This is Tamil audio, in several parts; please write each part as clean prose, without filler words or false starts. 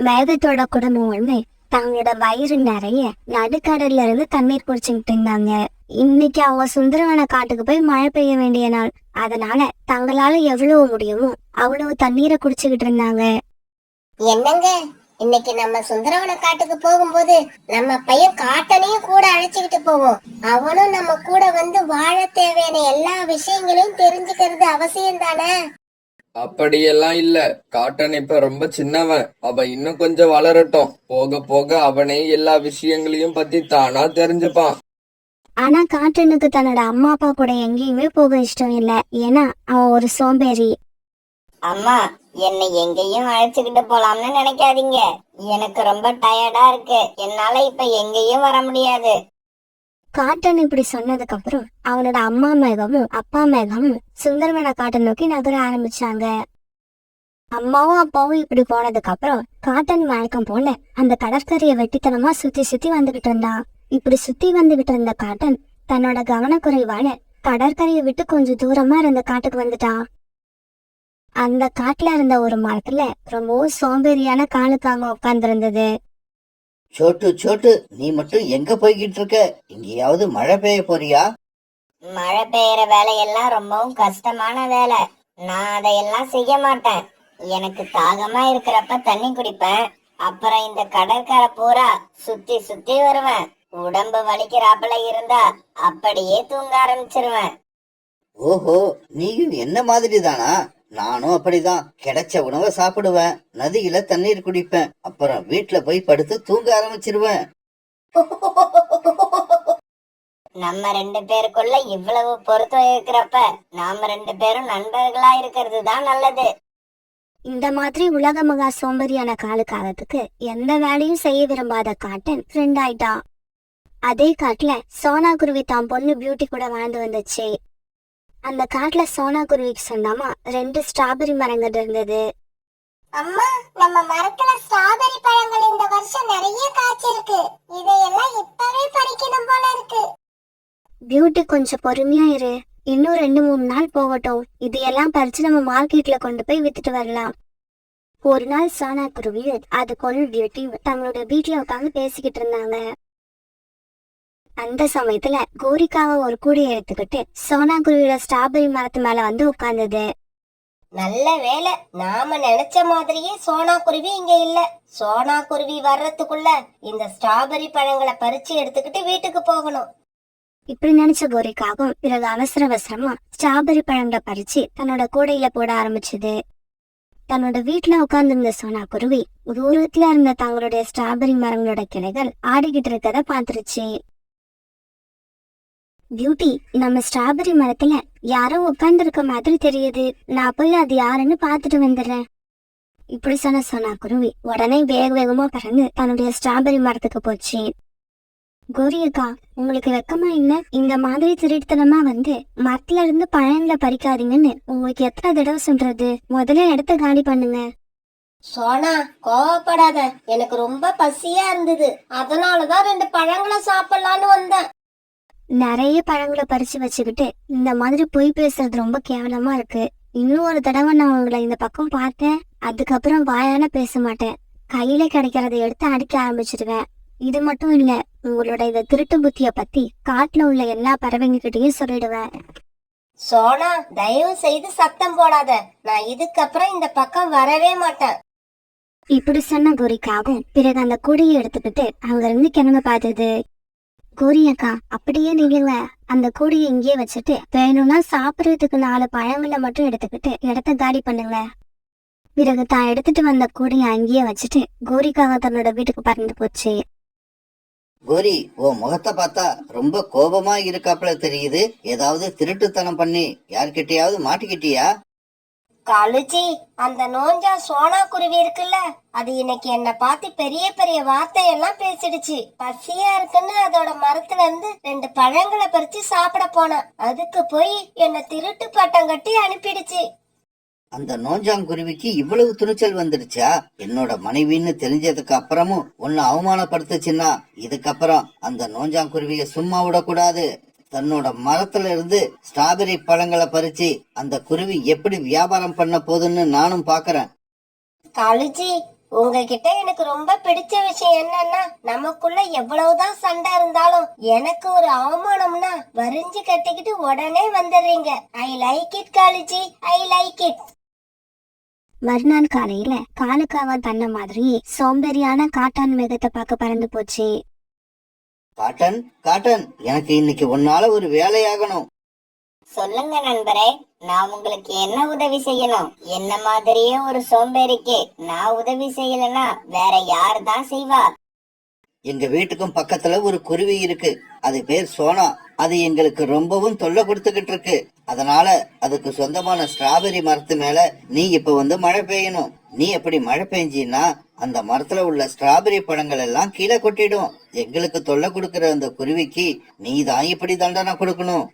மேகத்தோட குடும்பம் ஒண்ணு தங்களோட வயிறு நிறைய நடுக்கடல்ல இருந்து தண்ணீர் குடிச்சுக்கிட்டு இருந்தாங்க. இன்னைக்கு அவங்க சுந்தரவன காட்டுக்கு போய் மழை பெய்ய வேண்டிய நாள். அதனால தங்களால எவ்வளவு முடியுமோ அவ்வளவு தண்ணீரை குடிச்சுக்கிட்டு இருந்தாங்க. என்னங்க, இன்னைக்கு நம்ம சுந்தரவன காட்டுக்கு போகும்போது நம்ம பையன் காட்டனையும் கூட அழைச்சுக்கிட்டு போவோம். அவனும் நம்ம கூட வந்து வாழ தேவையான எல்லா விஷயங்களையும் தெரிஞ்சுக்கிறது அவசியம் தானே? அப்படியெல்லாம் இல்ல. காட்டன் இப்ப ரொம்ப சின்னவன். அவன் இன்னும் கொஞ்சம் வளரட்டும். போக போக அவனே எல்லா விஷயங்களையும் பத்தி தானா தெரிஞ்சுப்பான். ஆனா காட்டனுக்கு தன்னோட அம்மா அப்பா கூட எங்கேயுமே போக இஷ்டம் இல்ல. ஏன்னா அவன் ஒரு சோம்பேறி. அம்மா, என்னை எங்கேயும் அழைச்சுக்கிட்டு போலாம்னு நினைக்காதீங்க. எனக்கு ரொம்ப டயர்டா இருக்கு. என்னால இப்ப எங்கேயும் வர முடியாது. காட்டன் இப்படி சொன்னதுக்கு அப்புறம் அவனோட அம்மா மேகமும் அப்பா மேகமும் சுந்தரவன காட்டை நோக்கி நகர ஆரம்பிச்சாங்க. அம்மாவும் அப்பாவும் இப்படி போனதுக்கு அப்புறம் காட்டன் வழக்கம் போல அந்த கடற்கரையை வெட்டித்தனமா சுத்தி சுத்தி வந்துகிட்டு இருந்தான். இப்படி சுத்தி வந்துகிட்டு இருந்த காட்டன் தன்னோட கவனக்குறைவால கடற்கரையை விட்டு கொஞ்சம் தூரமா இருந்த காட்டுக்கு வந்துட்டான். அந்த காட்டுல இருந்த ஒரு மரத்துல ரொம்பவும் சோம்பேறியான காலுக்காக உட்கார்ந்து இருந்தது. சோட்டு சோட்டு, நீ மட்டும் எங்க போய்கிட்டு இருக்க? எங்கேயாவது மழை பெய்ய போறியா? மழை பெய்யற வேலையெல்லாம் ரொம்பவும் கஷ்டமான வேலை. நான் அதையெல்லாம் செய்ய மாட்டேன். எனக்கு தாகமா இருக்கிறப்ப தண்ணி குடிப்பேன். அப்புறம் இந்த கடற்கரை பூரா சுத்தி சுத்தி வருவேன். உடம்பு வலிக்கிறாப்புல இருந்தா அப்படியே தூங்க ஆரம்பிச்சிருவேன். ஓஹோ, நீயும் என்ன மாதிரி தானா? நானும் அப்படிதான். கிடைச்ச உணவை சாப்பிடுவேன், நதியில தண்ணீர் குடிப்பேன், அப்புறம் வீட்டுல போய் படுத்து தூங்க ஆரம்பிச்சிருவேன். நம்ம ரெண்டு பேருக்குள்ள இவ்வளவு பொருத்தம் இருக்கிறப்ப நாம ரெண்டு பேரும் நண்பர்களா இருக்கிறது தான் நல்லது. இந்த மாதிரி உலக மகா சோம்பேறியான காலுக்காகத்துக்கு எந்த வேலையும் செய்ய விரும்பாத காட்டன் ஃப்ரெண்ட் ஆயிட்டான். அதே காட்டுல சோனா குருவி தான் பொண்ணு பியூட்டி கூட வாழ்ந்து வந்துச்சு. அந்த காட்டுல சோனா குருவிக்கு சொந்தமா 2 ஸ்ட்ராபெரி மரங்கள் இருந்தது. அம்மா, நம்ம மரத்துல ஸ்ட்ராபெரி பழங்கள் இந்த வருஷம் நிறைய காய்ச்சிருக்கு. இதையெல்லாம் இப்பவே பறிக்கணும் போல இருக்கு. பியூட்டி கொஞ்சம் பொறுமையா இரு, இன்னும் 2-3 நாள் போகட்டும். இதையெல்லாம் பறிச்சு நம்ம மார்க்கெட்ல கொண்டு போய் வித்துட்டு வரலாம். ஒரு நாள் சோனா குருவி அது கொண்டு பியூட்டி தங்களோட வீட்டுல உட்காந்து பேசிக்கிட்டு இருந்தாங்க. அந்த சமயத்துல கோரிக்காவை ஒரு கூடைய எடுத்துக்கிட்டு சோனா குருவியோட ஸ்ட்ராபெரி மரத்து மேல வந்து உட்கார்ந்தது. நல்ல வேலை, நாம நினைச்ச மாதிரியே சோனா குருவி இங்க இல்ல. சோனா குருவி வர்றதுக்குள்ள இந்த ஸ்ட்ராபெரி பழங்களை பறிச்சு எடுத்துக்கிட்டு வீட்டுக்கு போகணும். இப்படி நினைச்ச கோரிக்காவும் பிறகு அவசர அவசரமா ஸ்ட்ராபெரி பழங்களை பறிச்சு தன்னோட கூடையில போட ஆரம்பிச்சது. தன்னோட வீட்டுல உட்கார்ந்து இருந்த சோனா குருவி தூரத்துல இருந்த தங்களுடைய ஸ்ட்ராபெரி மரங்களோட கிளைகள் ஆடிக்கிட்டு இருக்கத பாத்துருச்சு. பியூட்டி, நம்ம ஸ்ட்ராபெரி மரத்துல யாரோ உட்கார்ந்து இருக்க மாதிரி தெரியுது. நான் போய் அது யாருன்னு பாத்துட்டு வந்துடுறேன். இப்படி சொன்ன சோனா குருவி உடனே வேக வேகமா பறந்து தன்னுடைய ஸ்ட்ராபெரி மரத்துக்கு போச்சு. கோரியக்கா, உங்களுக்கு வெக்கமா இல்ல? இந்த மாதிரி திருட்டுத்தனமா வந்து மரத்துல இருந்து பழங்களை பறிக்காதீங்கன்னு உங்களுக்கு எத்தனை தடவை சொல்றது? முதல்ல இடத்த காலி பண்ணுங்க. சோனா, கோவப்படாத. எனக்கு ரொம்ப பசியா இருந்தது. அதனாலதான் 2 பழங்களை சாப்பிடலான்னு வந்தேன். நிறைய பழங்களை பறிச்சு வச்சுக்கிட்டு இந்த மாதிரி பொய் பேசுறது ரொம்ப கேவலமா இருக்கு. இன்னும் ஒரு தடவை நான் உங்களை இந்த பக்கம் பார்த்தேன், அதுக்கப்புறம் வாயால பேச மாட்டேன். கையில கிடைக்கிறத எடுத்து அடிக்க ஆரம்பிச்சிடுவேன். இது மட்டும் இல்ல, உங்களோட இந்த திருட்டு புத்திய பத்தி காட்டுல உள்ள எல்லா பறவைங்க கிட்டயும் சொல்லிடுவேன். சோனா, தயவு செய்து சத்தம் போடாத. நான் இதுக்கப்புறம் இந்த பக்கம் வரவே மாட்டேன். இப்படி சொன்ன கோரிக்காவும் பிறகு அந்த கூடையை எடுத்துக்கிட்டு அங்க இருந்து கிளம்ப பார்த்தது. கோரியக்கா, அப்படியே நீங்க அந்த கூடையை இங்கேயே வச்சுட்டு வேணும்னா சாப்பிடறதுக்கு 4 பழங்களை மட்டும் எடுத்துக்கிட்டு இடத்த காலி பண்ணுங்க. பிறகு தான் எடுத்துட்டு வந்த கூடையை அங்கேயே வச்சுட்டு கோரிக்காக தன்னோட வீட்டுக்கு பறந்து போச்சு. கோரி, உன் முகத்தை பார்த்தா ரொம்ப கோபமா இருக்காப்புல தெரியுது. ஏதாவது திருட்டுத்தனம் பண்ணி யார்கிட்டயாவது மாட்டிக்கிட்டியா? காலுஜி, அந்த நோஞ்சா சோனா குருவி இருக்குல்ல, அது இன்னைக்கு என்ன பார்த்து பெரிய பெரிய வார்த்தையெல்லாம் பேசிடுச்சு. பசியா இருக்குன்னு அதோட மரத்துல இருந்து 2 பழங்களை பறிச்சு சாப்பிட போனேன். அதுக்கு போய் என்ன திருட்டு பட்டம் கட்டி அனுப்பிடுச்சு. அந்த நோஞ்சாங்குருவிக்கு இவ்வளவு துணிச்சல் வந்துடுச்சா? என்னோட மனைவின்னு தெரிஞ்சதுக்கு அப்புறமும் உன்னை அவமானப்படுத்துச்சுன்னா இதுக்கப்புறம் அந்த நோஞ்சாங்குருவிய சும்மா விடக்கூடாது. தன்னோட மரத்துல இருந்து ஸ்ட்ராபெரி பழங்களை பறிச்சு அந்த குருவி எப்படி வியாபாரம் பண்ண போதுன்னு நானும் பாக்குறேன். காலுஜி, உங்ககிட்ட எனக்கு ரொம்ப பிடிச்ச விஷயம் என்னன்னா, நமக்குள்ள எவ்வளவுதான் சண்டை இருந்தாலும் எனக்கு ஒரு அவமானம்னா வரிஞ்சு கட்டிக்கிட்டு உடனே வந்துடுறீங்க. ஐ லைக் இட் காலிஜி, ஐ லைக் இட். மறுநாள் காலையில காலுக்காக தன்ன மாதிரி சோம்பேறியான காட்டான் மேகத்தை பார்க்க பறந்து போச்சு. காட்டன் காட்டன், எனக்கு இன்னைக்கு உன்னால ஒரு வேலையாகணும். சொல்லுங்க நண்பரே, நான் உங்களுக்கு என்ன உதவி செய்யணும்? என்ன மாதிரியே ஒரு சோம்பேறிக்கு நான் உதவி செய்யலன்னா வேற யாரு தான் செய்வா? எங்க வீட்டுக்கும் பக்கத்துல ஒரு குருவி இருக்கு. அது பேர் சோனா. அது எங்களுக்கு ரொம்பவும் தொல்லை கொடுத்துக்கிட்டு இருக்கு. அதனால அதுக்கு சொந்தமான ஸ்ட்ராபெரி மரத்து மேல நீ இப்ப வந்து மழை பெய்யணும். நீ எப்படி மழை பெஞ்சின்னா அந்த மரத்துல உள்ள ஸ்ட்ராபெரி பழங்கள் எல்லாம் கீழே கொட்டிடும். எங்களுக்கு தொல்லை கொடுக்கிற அந்த குருவிக்கு நீ தான் இப்படி தண்டனை கொடுக்கணும்.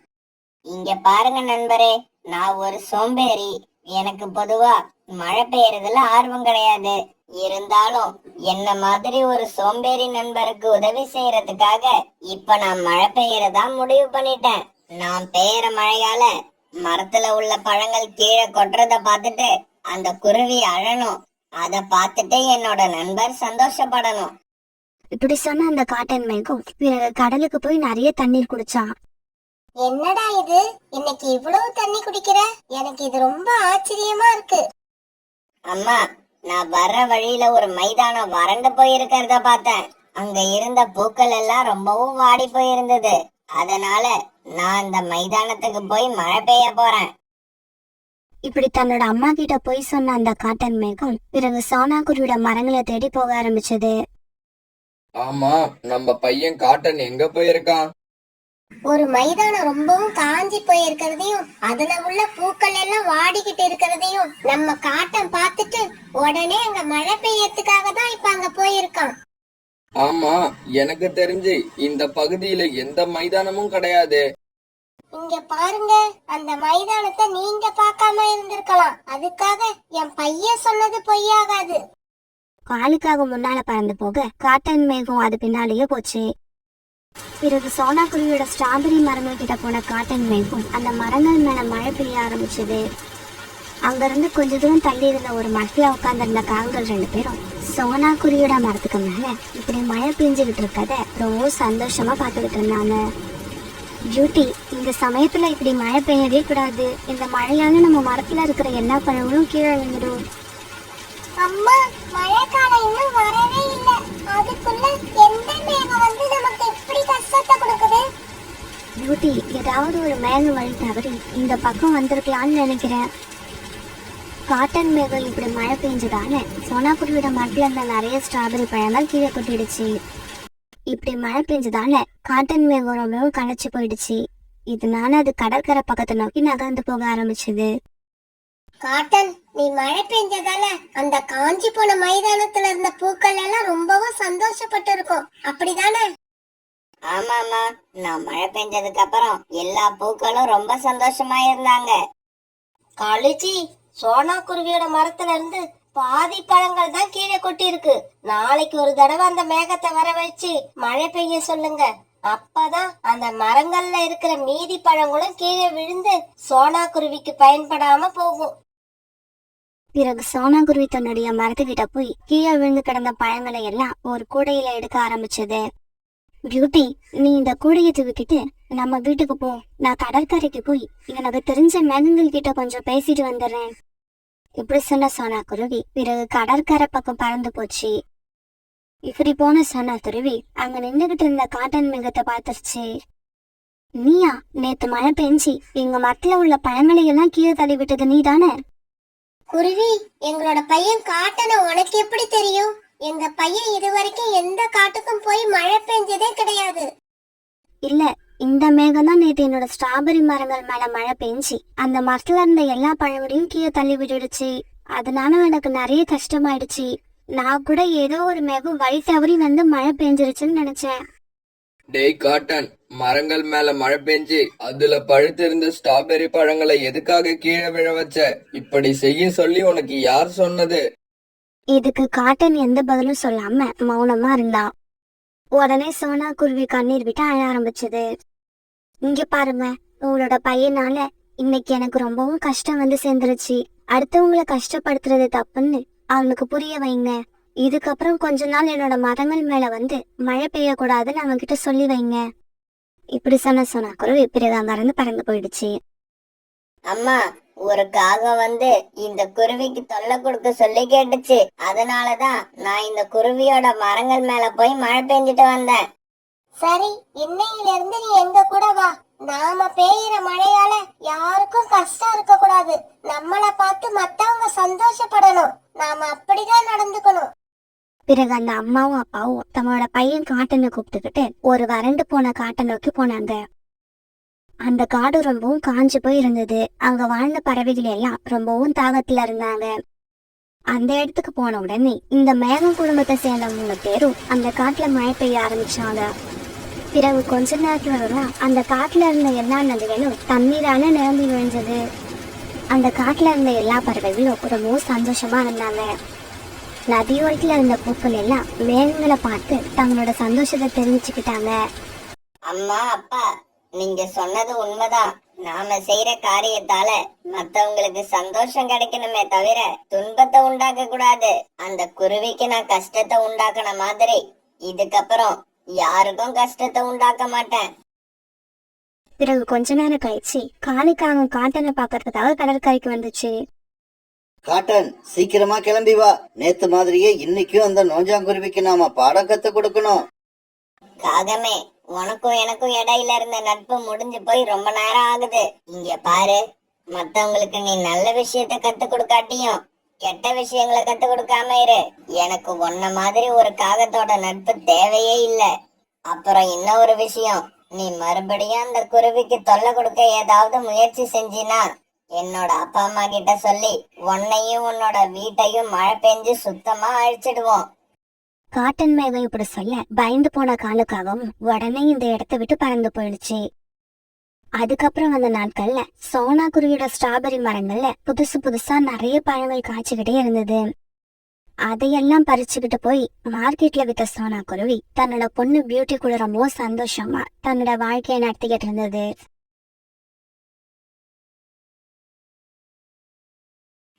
இங்க பாருங்க நண்பரே, நான் ஒரு சோம்பேறி. எனக்கு பொதுவா மழை பெய்யறதுல ஆர்வம் கிடையாது. இருந்தாலும் என்ன மாதிரி ஒரு சோம்பேறி நண்பருக்கு உதவி செய்யறதுக்காக இப்ப நான் மழை பெய்யறதா முடிவு பண்ணிட்டேன். நான் பெய்யற மழையால மரத்துல உள்ள பழங்கள் கீழே கொட்டுறத பார்த்துட்டு அந்த குருவி அழணும். அத பார்த்துட்டு என்னோட நண்பர் சந்தோஷப்படணும். இப்படி சொன்ன அந்த காட்டன் மேகம் பிறகு கடலுக்கு போய் நிறைய தண்ணீர் குடிச்சான். என்னடா இது, இன்னைக்கு இவ்வளவு தண்ணி குடிக்கிற? எனக்கு இது ரொம்ப ஆச்சரியமா இருக்கு. அம்மா, நான் வர்ற வழியில ஒரு மைதானம் வறண்டு போயிருக்கிறத பார்த்தேன். அங்க இருந்த பூக்கள் எல்லாம் ரொம்பவும் வாடி போயிருந்தது. அதனால நான் இந்த மைதானத்துக்கு போய் மழை பெய்ய போறேன். இப்படி தன்னோட அம்மா கிட்ட போய் சொன்ன அந்த காட்டன் மேகம் பிறகு சோனா குருவியோட மரங்களை தேடி போக ஆரம்பிச்சது. ஆமா, நம்ம பையன் காட்டன் எங்க போயிருக்கான்? ஒரு மைதானம் ரொம்பவும் காஞ்சி போயிருக்கிறதையும் அதுல உள்ள பூக்கள் எல்லாம் வாடிக்கிட்டு இருக்கிறதையும் நம்ம காட்டன் பார்த்துட்டு உடனே அங்க மழை பெய்யறதுக்காக தான் இப்ப அங்க போயிருக்கான். ஆமா, எனக்கு தெரிஞ்சு இந்த பகுதியில எந்த மைதானமும் கிடையாது. இங்க பாருங்க, அந்த மைதானத்தை நீங்க பார்க்காம இருந்திருக்கலாம். அதுக்காக என் பையன் சொன்னது பொய்யாகாது. காலுக்காக முன்னால பறந்து போக காட்டன் மேகம் அது பின்னாலேயே போச்சு. பிறகு சோனா குருவியோட ஸ்ட்ராபெரி மரங்கள் கிட்ட போன காட்டன் மேகம் அந்த மரங்கள் மேல மழை பெய்ய ஆரம்பிச்சது. அங்க இருந்து கொஞ்ச தூரம் தள்ளி இருந்த ஒரு மரத்துல உட்கார்ந்திருந்த காகங்கள் 2 பேரும் சோனா குருவியோட மரத்துக்கு மேல இப்படி மழை பெஞ்சுக்கிட்டு இருக்கத ரொம்ப சந்தோஷமா பார்த்துக்கிட்டு இருந்தாங்க. பியூட்டி, இந்த சமயத்துல இப்படி மழை பெய்யவே கூடாது. இந்த மழையால நம்ம மரத்துல இருக்கிற எல்லா பழங்களும் கீழே விழுந்துடும். அம்மா, மழைக்காலம் இன்னும் வரவே இல்ல. அதுக்குள்ள எந்த மேகம் வந்து நமக்கு இப்படி கஷ்டத்தை கொடுக்குது? பியூட்டி, ஏதாவது ஒரு மேகம் வழி தவறி இந்த பக்கம் வந்திருக்கலாம்னு நினைக்கிறேன். காட்டன் மேகம் இப்படி மழை பெஞ்சதால சோனா குருவியோட மரத்துல இருந்த நிறைய ஸ்ட்ராபெரி பழங்கள் கீழே கொட்டிடுச்சு. இப்படி மழை பெஞ்சதால காட்டன் மேகம் ரொம்பவும் களைச்சு போயிடுச்சு. இதனால அது கடற்கரை பக்கத்தை நோக்கி நகர்ந்து போக ஆரம்பிச்சது. காட்டன், நீ மழை பெஞ்சதால அந்த காஞ்சி போன மைதானத்துல இருந்த பூக்கள் எல்லாம் ரொம்பவும் சந்தோஷப்பட்டு இருக்கும், அப்படிதானே? ஆமாமா, நான் மழை பெஞ்சதுக்கு அப்புறம் எல்லா பூக்களும் ரொம்ப சந்தோஷமா இருந்தாங்க. காளிஜி, சோனா குருவியோட மரத்துல இருந்து பாதி பழங்கள் தான் கீழே கொட்டி இருக்கு. நாளைக்கு ஒரு தடவை அந்த மேகத்தை வர வச்சு மழை பெய்ய சொல்லுங்க. அப்பதான் அந்த மரங்கள்ல இருக்கிற மீதி பழங்களும் கீழே விழுந்து சோனா குருவிக்கு பயன்படாம போகும். பிறகு சோனா குருவி தன்னுடைய மரத்துக்கிட்ட போய் கீழே விழுந்து கிடந்த பழங்களை எல்லாம் ஒரு கூடையில எடுக்க ஆரம்பிச்சது. பியூட்டி, நீ இந்த கூடையை தூக்கிட்டு நம்ம வீட்டுக்கு போ. நான் கடற்கரைக்கு போய் எனக்கு தெரிஞ்ச மேகங்கள் கிட்ட கொஞ்சம் பேசிட்டு வந்துடுறேன். இப்படி சொன்ன சோனா குருவி பிறகு கடற்கரை பக்கம் பறந்து போச்சு. இப்படி போன சோனா குருவி அங்க நின்றுகிட்டு இருந்த காட்டன் மேகத்தை பார்த்துருச்சு. நீயா நேத்து மழை பெஞ்சி எங்க மரத்துல உள்ள பழங்களை எல்லாம் கீழே தள்ளி விட்டது நீ தானே? குருவி, எங்களோட பையன் காட்டனை உனக்கு எப்படி தெரியும்? எங்க பையன் இதுவரைக்கும் எந்த காட்டுக்கும் போய் மழை பெஞ்சதே கிடையாது. இல்ல, இந்த மேகம் தான் நேத்து என்னோட ஸ்ட்ராபெரி மரங்கள் மேல மழை பெஞ்சி அந்த மரத்துல இருந்த எல்லா பழங்களையும் கீழே தள்ளி விட்டுடுச்சு. அதனால எனக்கு நிறைய கஷ்டமாயிடுச்சு. நான் கூட ஏதோ ஒரு மேகம் வழி தவறி வந்து மழை பெஞ்சிருச்சுன்னு நினைச்சேன். டேய் காட்டன், மரங்கள் மேல மழை பெஞ்சு அதுல பழுத்திருந்த ஸ்ட்ராபெரி பழங்களை எதுக்காக கீழே விழ வச்ச? இப்படி செய்ய சொல்லி உனக்கு யார் சொன்னது? இதுக்கு காட்டன் எந்த பதிலும் சொல்லாம மௌனமா இருந்தான். உடனே சோனா குருவி கண்ணீர் விட்டு அழ ஆரம்பிச்சது. இங்க பாருங்க, உங்களோட பையனால இன்னைக்கு எனக்கு ரொம்பவும் கஷ்டம் வந்து சேர்ந்துருச்சு. அடுத்தவங்களை கஷ்டப்படுத்துறது தப்புன்னு அவனுக்கு புரிய வைங்க. இதுக்கப்புறம் கொஞ்ச நாள் என்னோட மரங்கள் மேல வந்து மழை பெய்யக்கூடாதுன்னு அவங்க கிட்ட சொல்லி வைங்க. இப்படி சொன்ன சோனாக்குருவி பிறகு மறந்து பறந்து போயிடுச்சு. அம்மா, ஒரு காகம் வந்து இந்த குருவிக்கு தொல்லை கொடுக்க சொல்லி கேட்டுச்சு. அதனாலதான் நான் இந்த குருவியோட மரங்கள் மேல போய் மழை பெஞ்சிட்டு வந்தேன். சரி, இன்னையில இருந்து நீ எங்க கூட வா. நாம பெய்யுற மழையால யாருக்கும் கஷ்டம் இருக்க கூடாது. நம்மள பார்த்து மத்தவங்க சந்தோஷப்படணும். நாம அப்படிதான் நடந்துக்கணும். பிறகு அந்த அம்மாவும் அப்பாவும் தன்னோட பையன் காட்டனை கூப்பிட்டுக்கிட்டு ஒரு வறண்டு போன காட்டை நோக்கி போனாங்க. அந்த காடு ரொம்பவும் காஞ்சு போய் இருந்தது. அங்க வாழ்ந்த பறவைகள் எல்லாம் ரொம்பவும் தாகத்துல இருந்தாங்க. அந்த இடத்துக்கு போன உடனே இந்த மேகம் குடும்பத்தை சேர்ந்த 3 பேரும் அந்த காட்டுல மழை பெய்ய ஆரம்பிச்சாங்க. பிறகு கொஞ்ச நேரத்துல அந்த காட்டுல இருந்த எல்லா நதிகளும் தண்ணீரால நிரம்பி விழுந்தது. அந்த காட்டுல இருந்த எல்லா பறவைகளும் ரொம்பவும் சந்தோஷமா இருந்தாங்க. நதியோரத்துல இருந்த பூக்கள் எல்லாம் மேகங்களை பார்த்து தங்களோட சந்தோஷத்தை தெரிவிச்சுக்கிட்டாங்க. அம்மா, அப்பா, நீங்க சொன்னது உண்மைதான். நாம செய்யற காரியத்தால மத்தவங்களுக்கு சந்தோஷம் கிடைக்கணுமே தவிர துன்பத்தை உண்டாக்க கூடாது. அந்த குருவிக்கு நான் கஷ்டத்தை உண்டாக்குன மாதிரி இதுக்கப்புறம் யாருக்கும் கஷ்டத்தை உண்டாக்க மாட்டேன். பிறகு கொஞ்ச நேரம் கழிச்சு காளிக்காகம் காட்டனை பாக்குறதுக்காக கடற்கரைக்கு வந்துச்சு. காட்டன், சீக்கிரமா கிளம்பி வா. நேத்து மாதிரியே இன்னைக்கும் அந்த நோஞ்சாங்குருவிக்கு நாம பாடம் கத்து கொடுக்கணும். காகமே, உனக்கும் எனக்கும் இடையில இருந்த நட்பு முடிஞ்சு போய் ரொம்ப நேரம் ஆகுது. இங்க பாரு, மத்தவங்களுக்கு நீ நல்ல விஷயத்த கத்து கொடுக்காட்டியும் கெட்ட விஷயங்களை கத்து கொடுக்காம இரு. எனக்கு உன்ன மாதிரி ஒரு காகத்தோட நட்பு தேவையே இல்ல. அப்புறம் இன்னொரு விஷயம், நீ மறுபடியும் அந்த குருவிக்கு தொல்லை கொடுக்க ஏதாவது முயற்சி செஞ்சினா என்னோட அப்பா அம்மா கிட்ட சொல்லி உன்னையும் உன்னோட வீட்டையும் மழை பெஞ்சு சுத்தமா அழிச்சிடுவோம். காட்டன் மேகம் இப்படி சொல்ல பயந்து போன காலுக்காகவும் உடனே இந்த இடத்த விட்டு பறந்து போயிடுச்சு. அதுக்கப்புறம் வந்த நாட்கள்ல சோனா குருவியோட ஸ்ட்ராபெரி மரங்கள்ல புதுசு புதுசா நிறைய பழங்கள் காய்ச்சிக்கிட்டே இருந்தது. அதையெல்லாம் பறிச்சுக்கிட்டு போய் மார்க்கெட்ல வித்த சோனா குருவி தன்னோட பொண்ணு பியூட்டி கூட ரொம்ப சந்தோஷமா தன்னோட வாழ்க்கையை நடத்திக்கிட்டு இருந்தது.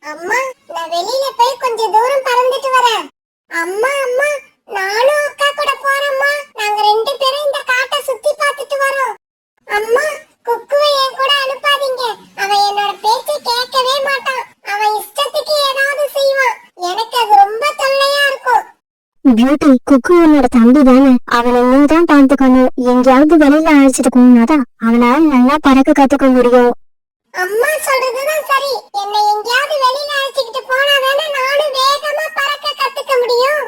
அம்மா, நான் வெளியில போய் கொஞ்சம் தூரம் பறந்துட்டு வரேன். அம்மா, அம்மா, நானும் அக்கா கூட போறேம்மா. நாங்க 2 பேரும் இந்த காட்டை சுத்தி பார்த்துட்டு வரோம். அம்மா, குக்குவை என் கூட அனுப்பாதீங்க. அவன் என்னோட பேச்சை கேட்கவே மாட்டான். அவன் இஷ்டத்துக்கு ஏதாவது செய்வான். எனக்கு அது ரொம்ப தொல்லையா இருக்கும். பியூட்டி, குக்கு உன்னோட தம்பி தானே, அவனை நீ தான் பார்த்துக்கணும். எங்கேயாவது வெளியில அழைச்சிட்டு போனாதான் அவனால நல்லா பறக்க கத்துக்க முடியும். அம்மா சொல்றதுதான் சரி. என்னை எங்கேயாவது வெளியில அழைச்சிக்கிட்டு போனாதானே நானும் வேகமா பறக்க கத்துக்க முடியும்.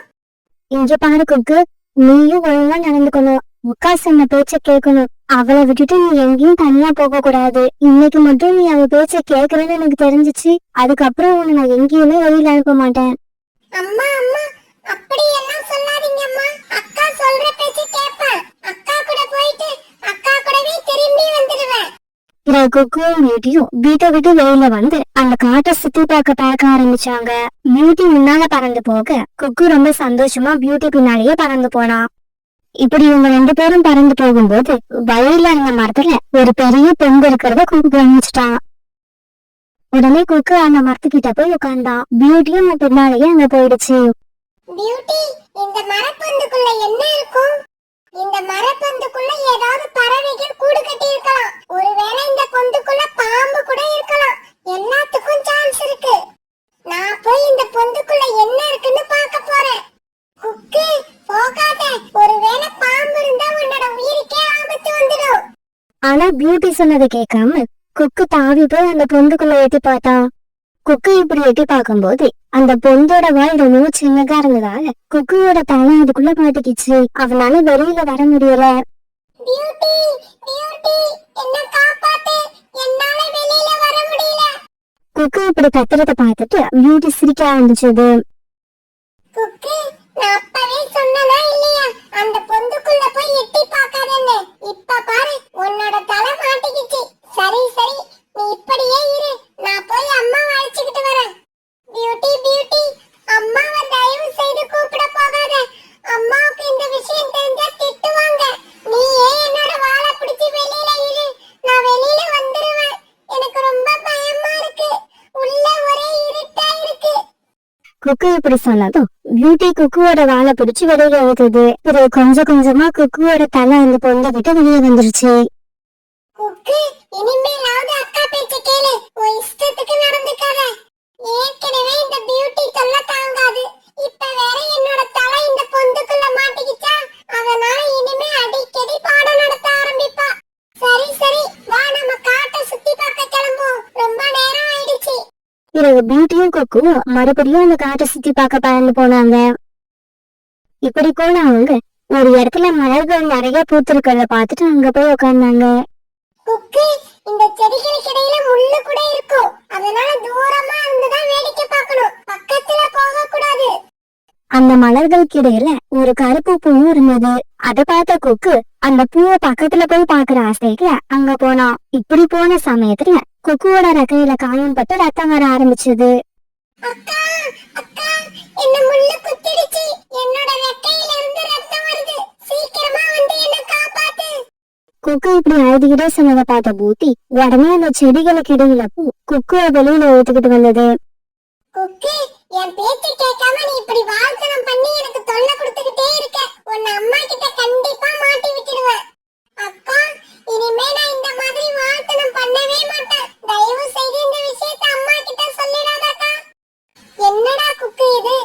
இங்க பாரு குக்கு, நீயும் ஒழுங்கா நடந்துக்கணும். உக்கா சொன்ன பேச்ச கேட்கணும். அவளை விட்டுட்டு நீ எங்கேயும் தனியா போக கூடாது. இன்னைக்கு மட்டும் நீ அவ பேச்ச கேட்கறன்னு எனக்கு தெரிஞ்சிச்சு. அதுக்கப்புறம் உன்னை நான் எங்கேயுமே வெளியில அனுப்ப மாட்டேன். அம்மா, அம்மா, அப்படி எல்லாம் சொல்லாதீங்க அம்மா. அக்கா சொல்ற பேச்ச கேட்பேன். அக்கா கூட போயிட்டு அக்கா கூடவே திரும்பி வந்துடுவேன். குக்கும் பியூட்டியும் வீட்டை விட்டு வெளியில வந்து அந்த காட்டை சுத்தி பார்க்க ஆரம்பிச்சாங்க. பியூட்டி முன்னால பறந்து போக குக்கு ரொம்ப சந்தோஷமா பியூட்டி பின்னாலேயே பறந்து போனான். இப்படி இவங்க 2 பேரும் பறந்து போகும்போது வழியில இருந்த மரத்துல ஒரு பெரிய பொந்து இருக்கிறத குக்கு கவனிச்சுட்டான். உடனே குக்கு அந்த மரத்துக்கிட்ட போய் உட்கார்ந்தான். பியூட்டியும் பின்னாலேயே அங்க போயிடுச்சு. பியூட்டி, இந்த மரப்பந்துக்குள்ள என்ன இருக்கும்? இந்த மரப்பந்துக்குள்ள ஏதாவது பறவைகள் கூடு கட்டி இருக்கலாம். ஒருவேளை இந்த பொந்துக்குள்ள பாம்பு கூட இருக்கலாம். எல்லாத்துக்கும் சான்ஸ் இருக்கு. நான் போய் இந்த பொந்துக்குள்ள என்ன இருக்குன்னு பார்க்க போறேன். குக்கு, போகாத. ஒருவேளை பாம்பு இருந்தா உன்னோட உயிருக்கே ஆபத்து வந்துடும். ஆனா பியூட்டி சொன்னதை கேட்காம குக்கு தாவி போய் அந்த பொந்துக்குள்ள எட்டி பார்த்தான். குக்கு இப்படி எட்டி பார்க்கும்போது அந்த பொந்தோட வாய் ரொம்ப சின்னதா இருந்ததால குக்குவோட தலை அதுக்குள்ள மாட்டிக்கிச்சு. அவனால வெளியில வர முடியல. பியூட்டி, பியூட்டி, என்ன காப்பாத்து. என்னால வெளியில வர முடியல. குக்கு இப்படி கத்துறத பார்த்துட்டு பியூட்டி சிரிக்க ஆரம்பிச்சது. குக்கு, நான் அப்பவே சொன்னனா இல்லையா அந்த பொந்துக்குள்ள போய் எட்டி பார்க்காதன்னு? இப்ப பாரு, உன்னோட தலை மாட்டிக்கிச்சு. சரி சரி, நீ இப்படியே இரு. நான் போய் அம்மாவை அழைச்சுக்கிட்டு வரேன். பியூட்டி, பியூட்டி, அம்மாவை தயவு செய்து கூப்பிட போகாத. அம்மாவுக்கு இந்த விஷயம் தெரிஞ்சா திட்டுவாங்க. நீ ஏன் என்னோட வாளை பிடிச்சு வெளியில இரு. நான் வெளியில வந்துருவேன். எனக்கு ரொம்ப பயமா இருக்கு. உள்ள ஒரே இருட்டா இருக்கு. குக்கு இப்படி சொன்னதும் பியூட்டி குக்குவோட வாழை பிடிச்சு வெளியில இழுக்குது. பிறகு கொஞ்சம் கொஞ்சமா குக்குவோட தலை அந்த பொண்ணை விட்டு வெளியே வந்துருச்சு. குக்கு, இனிமேலாவது அக்கா பேச்ச கேளு. உன் இஷ்டத்துக்கு நடந்துக்காத. ஏற்கனவே இந்த பியூட்டி தொல்லை தாங்காது. இப்ப வேற என்னோட தலை இந்த பொந்துக்குள்ள மாட்டிக்கிச்சா, அதனால இனிமே அடிக்கடி பாடம் நடத்த ஆரம்பிப்பா. சரி சரி, வா நம்ம காட்டை சுத்தி பார்க்க கிளம்புவோம். ரொம்ப நேரம் ஆயிடுச்சு. பிறகு பியூட்டியும் குக்குவும் மறுபடியும் அந்த காட்டை சுத்தி பார்க்க பறந்து போனாங்க. இப்படி போன அவங்க ஒரு இடத்துல மலர்கள் நிறைய பூத்திருக்கிறத பார்த்துட்டு அங்க போய் உட்கார்ந்தாங்க. குக்கு, இந்த செடிகளுக்கு இடையில முள்ளு கூட இருக்கும். அதனால தூரமா இருந்துதான் வேடிக்கை பார்க்கணும். பக்கத்துல போக கூடாது. அந்த மலர்களுக்கு இடையில ஒரு கருப்பு பூவும் இருந்தது. அதை பார்த்த குக்கு அந்த பூவை பக்கத்துல போய் பாக்குற ஆசைக்கு அங்க போனான். இப்படி போன சமயத்துல குக்குவோட ரெக்கையில காயம் பட்டு ரத்தம் வர ஆரம்பிச்சது. அக்கா, அக்கா, என்ன முள்ளு குத்திடுச்சு. என்னோட ரெக்கையில இருந்து ரத்தம் வருது. சீக்கிரமா வந்து என்ன காப்பாத்து. குக்கு இப்படி அழுதுகிட்டே சொன்னதை பார்த்த பூட்டி உடனே அந்த செடிகளுக்கு இடையில பூ குக்குவை வெளியில எடுத்துக்கிட்டு வந்தது. குக்கு, என் பேச்ச கேட்காம நீ இப்படி வால்தனம் பண்ணி எனக்கு தொல்லை கொடுத்துக்கிட்டே இருக்க. உன்னை அம்மா கிட்ட கண்டிப்பா மாட்டி விட்டுடுவேன். அக்கா, இனிமே நான் இந்த மாதிரி வால்தனம் பண்ணவே மாட்டேன். தயவு செய்து இந்த விஷயத்தை அம்மா கிட்ட சொல்லிடாதக்கா. என்னடா குக்கு இது?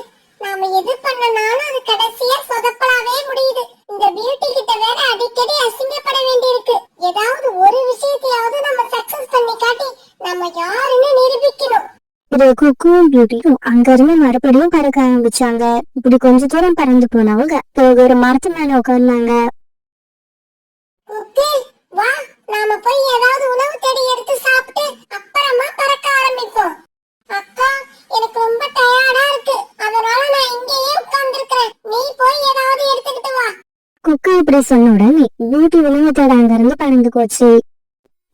நாம எது பண்ணனாலும் அது கடைசியா சொதப்பலாவே முடியுது. இந்த பியூட்டி கிட்ட வேற அடிக்கடி அசிங்கப்பட வேண்டியிருக்கு. ஏதாவது ஒரு விஷயத்தையாவது நம்ம சக்சஸ் பண்ணி காட்டி நம்ம யாருன்னு நிரூபிக்கணும். இது குக்குவும் பியூட்டியும் அங்க இருந்து மறுபடியும் பறக்க ஆரம்பிச்சாங்க. இப்படி கொஞ்ச தூரம் பறந்து போனவங்க பிறகு ஒரு மரத்து மேல உட்கார்ந்தாங்க. குக்கு, வா, நாம போய் ஏதாவது உணவு தேடி எடுத்து சாப்பிட்டு அப்புறமா பறக்க ஆரம்பிப்போம். அக்கா, எனக்கு ரொம்ப டயர்டா இருக்கு. அதனால நான் இங்கேயே உட்கார்ந்திருக்கிறேன். நீ போய் ஏதாவது எடுத்துக்கிட்டு வா. குக்கு இப்படி சொன்ன உடனே பியூட்டி உணவு தேட அங்க இருந்து பறந்து போச்சு.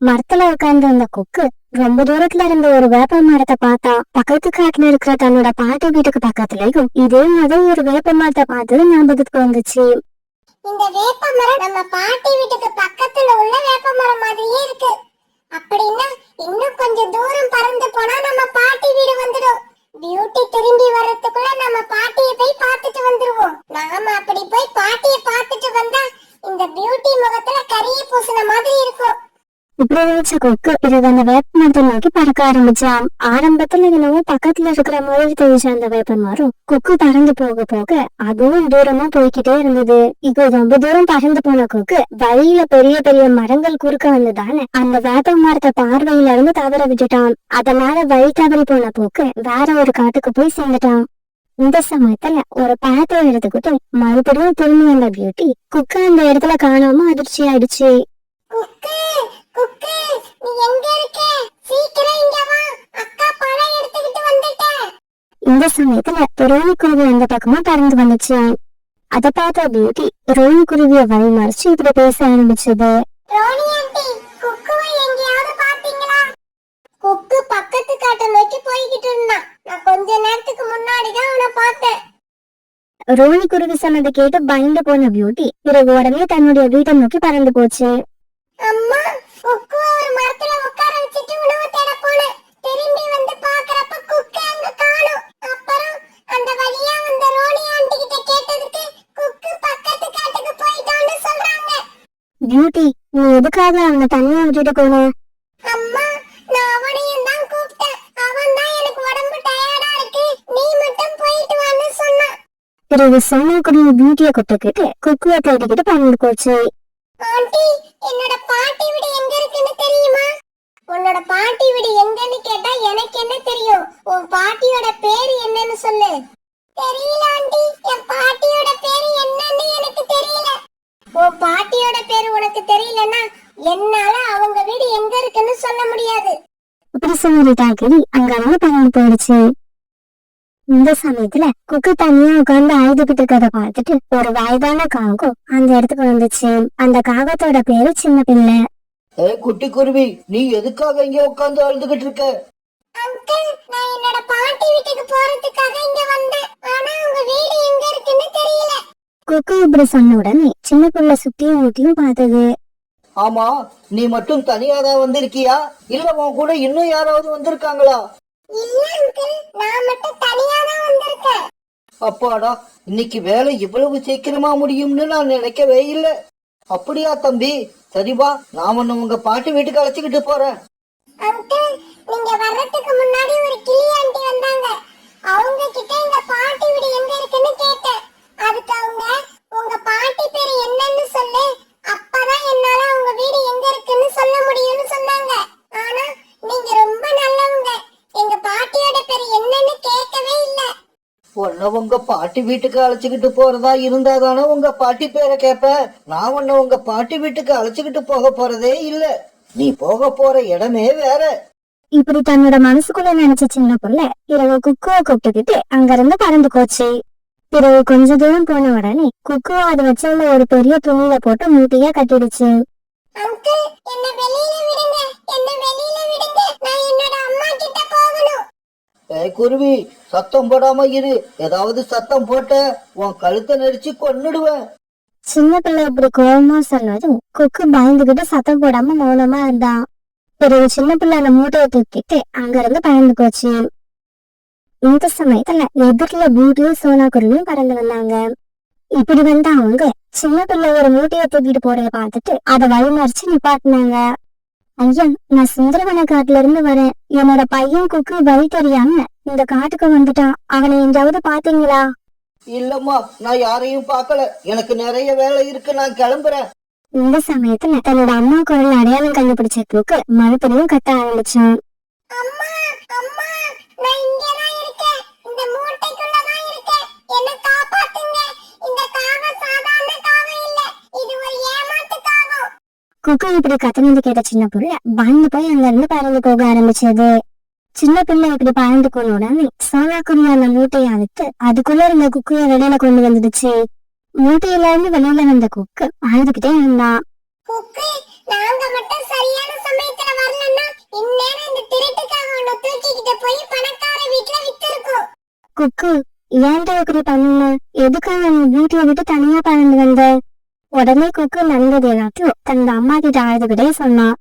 மரத்துல உட்கார்ந்து அந்த குக்கு ரொம்ப தூரத்துல இருந்த ஒரு வேப்ப மரத்தை பார்த்தா. பக்கத்து காட்டுல இருக்கிற தன்னோட பாட்டி வீட்டுக்கு பக்கத்துலயும் இதே மாதிரி ஒரு வேப்ப மரத்தை பார்த்தது ஞாபகத்துக்கு வந்துச்சு. இந்த வேப்ப மரம் நம்ம பாட்டி வீட்டுக்கு பக்கத்துல உள்ள வேப்ப மரம் மாதிரியே இருக்கு. அப்படின்னா இன்னும் கொஞ்சம் தூரம் பறந்து போனா நம்ம பாட்டி வீடு வந்துடும். பியூட்டி திரும்பி வர்றதுக்குள்ள நம்ம பாட்டியை போய் பார்த்துட்டு வந்துருவோம். நாம அப்படி போய் பாட்டியை பார்த்துட்டு வந்தா இந்த பியூட்டி முகத்துல கரிய பூசின மாதிரி இருக்கும். இப்படி நினைச்ச கொக்கு பிறகு அந்த வேப்ப மரத்தை நோக்கி பறக்க ஆரம்பிச்சான். ஆரம்பத்துல என்னவோ பக்கத்துல இருக்கிற மாதிரி தெரிஞ்ச அந்த வேப்ப மரம் கொக்கு பறந்து போக போக அதுவும் தூரமா போய்கிட்டே இருந்தது. இப்போ ரொம்ப தூரம் பறந்து போன கொக்கு வழியில பெரிய பெரிய மரங்கள் குறுக்க வந்ததால அந்த வேப்ப மரத்தை பார்வையில இருந்து தவற விட்டுட்டான். அதனால வழி தவறி போன கொக்கு வேற ஒரு காட்டுக்கு போய் சேர்ந்துட்டான். இந்த சமயத்துல ஒரு பழத்தை எடுத்துக்கிட்டு மறுபடியும் திரும்பி வந்த பியூட்டி குக்கு அந்த இடத்துல காணாம அதிர்ச்சி ஆயிடுச்சு. குக்கு, குக்கு, நீ எங்க இருக்க? சீக்கிரம் இங்க வா. அக்கா பழம் எடுத்துக்கிட்டு வந்துட்டேன். இந்த சமயத்துல ரோனி குருவி அந்த பக்கமா பறந்து வந்துச்சு. அத பார்த்த பியூட்டி ரோனி குருவிய வழி மறைச்சு இப்படி பேச ஆரம்பிச்சது. ரோனி ஆண்டி, குக்குவை எங்கேயாவது பாத்தீங்களா? குக்கு பக்கத்து காட்டை நோக்கி போய்கிட்டு இருந்தான். நான் கொஞ்ச நேரத்துக்கு முன்னாடிதான் அவனை பார்த்தேன். ரோனி குருவி சொன்னதை கேட்டு பயந்து போன பியூட்டி பிறகு உடனே தன்னுடைய வீட்டை நோக்கி பறந்து போச்சு. அம்மா, குக்குவை ஒரு மரத்துல உட்கார வச்சுட்டு உணவு தேட போனேன். திரும்பி வந்து பாக்குறப்ப குக்கு அங்க காணோம். அப்புறம் அந்த வழியா வந்த ரோனி ஆண்டி கிட்ட கேட்டதுக்கு குக்கு பக்கத்து காட்டுக்கு போயிட்டான்னு சொல்றாங்க. பியூட்டி, நீ எதுக்காக அவனை தனியா விட்டுட்டு போன? அம்மா, நான் அவனையும் தான் கூப்பிட்டேன். அவன் தான் எனக்கு உடம்பு டயர்டா இருக்கு, நீ மட்டும் போயிட்டு வான்னு சொன்னான். பிறகு சோனா குருவி பியூட்டிய கொட்டுக்கிட்டு குக்குவை தேடிக்கிட்டு பறந்து போச்சு. ஆண்டி, என்னோட பாட்டி வீடு எங்க இருக்குன்னு தெரியுமா? உன்னோட பாட்டி வீடு எங்கன்னு கேட்டா எனக்கு என்ன தெரியும்? உன் பாட்டியோட பேரு என்னன்னு சொல்லு. தெரியல ஆண்டி, என் பாட்டியோட பேரு என்னன்னு எனக்கு தெரியல. உன் பாட்டியோட பேரு உனக்கு தெரியலன்னா என்னால அவங்க வீடு எங்க இருக்குன்னு சொல்ல முடியாது. இப்படி சொல்லிட்டா கிளி அங்க அவங்க பறந்து போயிடுச்சு. இந்த சமயத்துல குக்கு தனியா உட்கார்ந்து அழுதுகிட்டு இருக்கிறத பார்த்துட்டு ஒரு வயதான காகம் அந்த இடத்துக்கு வந்துச்சு. அந்த காகத்தோட பேரு சின்ன பிள்ளை. குட்டி குருவி, நீ எதுக்காக இங்க உட்கார்ந்து அழுதுகிட்டு இருக்க? அங்கிள், நான் என்னோட பாட்டி வீட்டுக்கு போறதுக்காக இங்க வந்தேன். ஆனா உங்க வீடு எங்க இருக்குன்னு தெரியல. குக்கு இப்படி சொன்ன உடனே சின்ன பிள்ளை சுத்தியும் ஊட்டியும் பார்த்தது. ஆமா, நீ மட்டும் தனியாதான் வந்திருக்கியா, இல்ல உன் கூட இன்னும் யாராவது வந்திருக்காங்களா? இல்ல அங்கிள், நான் மட்டும் தனியா தான் வந்திருக்கேன். அப்பாடா, இன்னைக்கு வேலை இவ்வளவு சீக்கிரமா முடியும்னு நான் நினைக்கவே இல்ல. அப்படியா தம்பி? சரிவா, நான் உன்னை உங்க பாட்டி வீட்டுக்கு அழைச்சிக்கிட்டு போறேன். அங்கிள், நீங்க வர்றதுக்கு முன்னாடி ஒரு கிளி ஆண்டி வந்தாங்க. அவங்க கிட்ட எங்க பாட்டி வீடு எங்க இருக்குன்னு கேட்டேன். அதுக்கு அவங்க உங்க பாட்டி பேரு என்னன்னு சொல்லு, அப்பதான் என்னால அவங்க வீடு எங்க இருக்குன்னு சொல்ல முடியும்னு சொன்னாங்க. ஆனா நீங்க ரொம்ப நல்லவங்க, எங்க பாட்டியோட பேரு என்னன்னு கேட்கவே இல்ல. உன்னை உங்க பாட்டி வீட்டுக்கு அழைச்சிக்கிட்டு போறதா இருந்தா தானே உங்க பாட்டி பேரை கேப்ப. நான் உன்னை உங்க பாட்டி வீட்டுக்கு அழைச்சிக்கிட்டு போக போறதே இல்ல. நீ போக போற இடமே வேற. இப்படி தன்னோட மனசுக்குள்ள நினைச்ச சின்ன புள்ள இரவு குக்குவை கூப்பிட்டுக்கிட்டு அங்கிருந்து பறந்து போச்சு. பிறகு கொஞ்ச தூரம் போன உடனே குக்குவை அது வச்சுள்ள ஒரு பெரிய துணியில போட்டு மூட்டையா கட்டிடுச்சு. அங்கிள், என்ன வெளியில விடுங்க, என்ன வெளியில விடுங்க, நான் என்னோட அம்மா கிட்ட போகணும். ஏய் குருவி, சத்தம் போடாம இரு. ஏதாவது சத்தம் போட்ட உன் கழுத்தை நெரிச்சு கொன்னுடுவேன். சின்ன பிள்ளை இப்படி கோவமா சொன்னதும் குக்கு பயந்துகிட்டு சத்தம் போடாம மௌனமா இருந்தான். பிறகு சின்ன பிள்ளை அந்த மூட்டையை தூக்கிட்டு அங்கிருந்து பறந்து போச்சு. இந்த சமயத்துல எதிர்ல பூட்டியும் சோனா குருவியும் பறந்து வந்தாங்க. இப்படி வந்து அவங்க சின்ன பிள்ளை ஒரு மூட்டையை தூக்கிட்டு போறத பார்த்துட்டு அதை வழிமறிச்சு நிப்பாட்டினாங்க. ஐயா, நான் சுந்தரவன காட்டுல இருந்து வரேன். என்னோட பையன் குக்கு வழி தெரியாம இந்த காட்டுக்கு வந்துட்டான். அவனை எங்காவது பாத்தீங்களா? இல்லம்மா, நான் யாரையும் பார்க்கல. எனக்கு நிறைய வேலை இருக்கு, நான் கிளம்புறேன். இந்த சமயத்துல தன்னோட அம்மா குரல் அடையாளம் கண்டுபிடிச்ச குக்கு மறுபடியும் கத்த ஆரம்பிச்சான். அம்மா, அம்மா, நான் இங்கதான் இருக்கேன், இந்த மூட்டைக்குள்ளதான் இருக்கேன், என்ன காப்பாத்துங்க. இந்த காகம் சாதாரண காகம் இல்ல, இது ஒரு ஏமாத்து காகம். குக்கு இப்படி கத்துனது கேட்ட சின்ன பிள்ளை பயந்து போய் அங்க இருந்து பறந்து போக ஆரம்பிச்சது. சின்ன பிள்ளை இப்படி பறந்து போன உடனே சோனா குருவி அந்த மூட்டையை அழுத்து அதுக்குள்ள இருந்த குக்குய வெளியில கொண்டு வந்துடுச்சு. மூட்டையில இருந்து வெளியில வந்த குக்கு அழுதுகிட்டே இருந்தான். குக்கு, நாங்க மட்டும் சரியான சமயத்துல வரலன்னா இந்நேரம் இந்த திருட்டுக்காக உன்னை தூக்கிக்கிட்டு போய் பணக்கார வீட்டுல வித்திருக்கோம். குக்கு, ஏன்டா இப்படி பண்ண? எதுக்காக நீ வீட்டையை விட்டு தனியா பறந்து வந்த? உடனே குக்கு நடந்தது எல்லாத்தையும் தன்னோட அம்மா கிட்ட அழுதுகிட்டே சொன்னான்.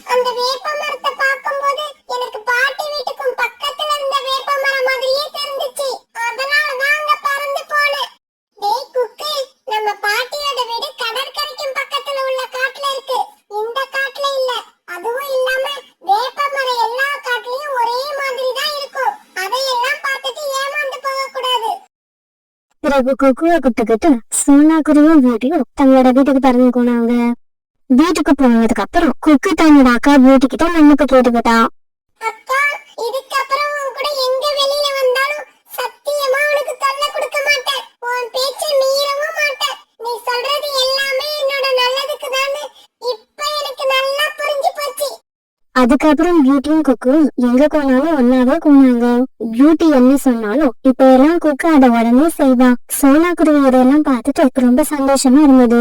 அந்த வேப்ப மரத்தை பார்க்கும்போது எனக்கு பாட்டி வீட்டுக்கும் பக்கத்துல இருந்த வேப்ப மரம் மாதிரியே தெரிஞ்சுச்சு. அதனாலதான் அங்க பறந்து போனேன். டேய் குக்கு, நம்ம பாட்டியோட வீடு கடற்கரைக்கும் பக்கத்துல உள்ள காட்டுல இருக்கு, இந்த காட்டுல இல்ல. அதுவும் இல்லாம வேப்ப மரம் எல்லா காட்டுலயும் ஒரே மாதிரி தான் இருக்கும். அதையெல்லாம் பார்த்துட்டு ஏமாந்து போக கூடாது. பிறகு குக்குவை கூப்பிட்டுக்கிட்டு சோனா குருவியும் பூட்டியும் தங்களோட வீட்டுக்கு பறந்து போனாங்க. வீட்டுக்கு போனதுக்கு அப்புறம் குக்கு தன்னோட அக்கா பூட்டி கிட்ட மன்னிப்பு கேட்டுக்கிட்டான். அக்கா, இதுக்கப்புறம் உன் கூட எங்க வெளியில வந்தாலும் சத்தியமா உனக்கு தொல்லை கொடுக்க மாட்டேன். உன் பேச்சை மீறவும் மாட்டேன். நீ சொல்றது எல்லாமே என்னோட நல்லதுக்கு தானே இப்ப எனக்கு நல்லா புரிஞ்சு போச்சு. அதுக்கப்புறம் பியூட்டியும் குக்கும் எங்க போனாலும் ஒன்னாவே போனாங்க. பியூட்டி என்ன சொன்னாலும் இப்ப எல்லாம் குக்கு அதை உடனே செய்வான். சோனா குருவி இதெல்லாம் பார்த்துட்டு ரொம்ப சந்தோஷமா இருந்தது.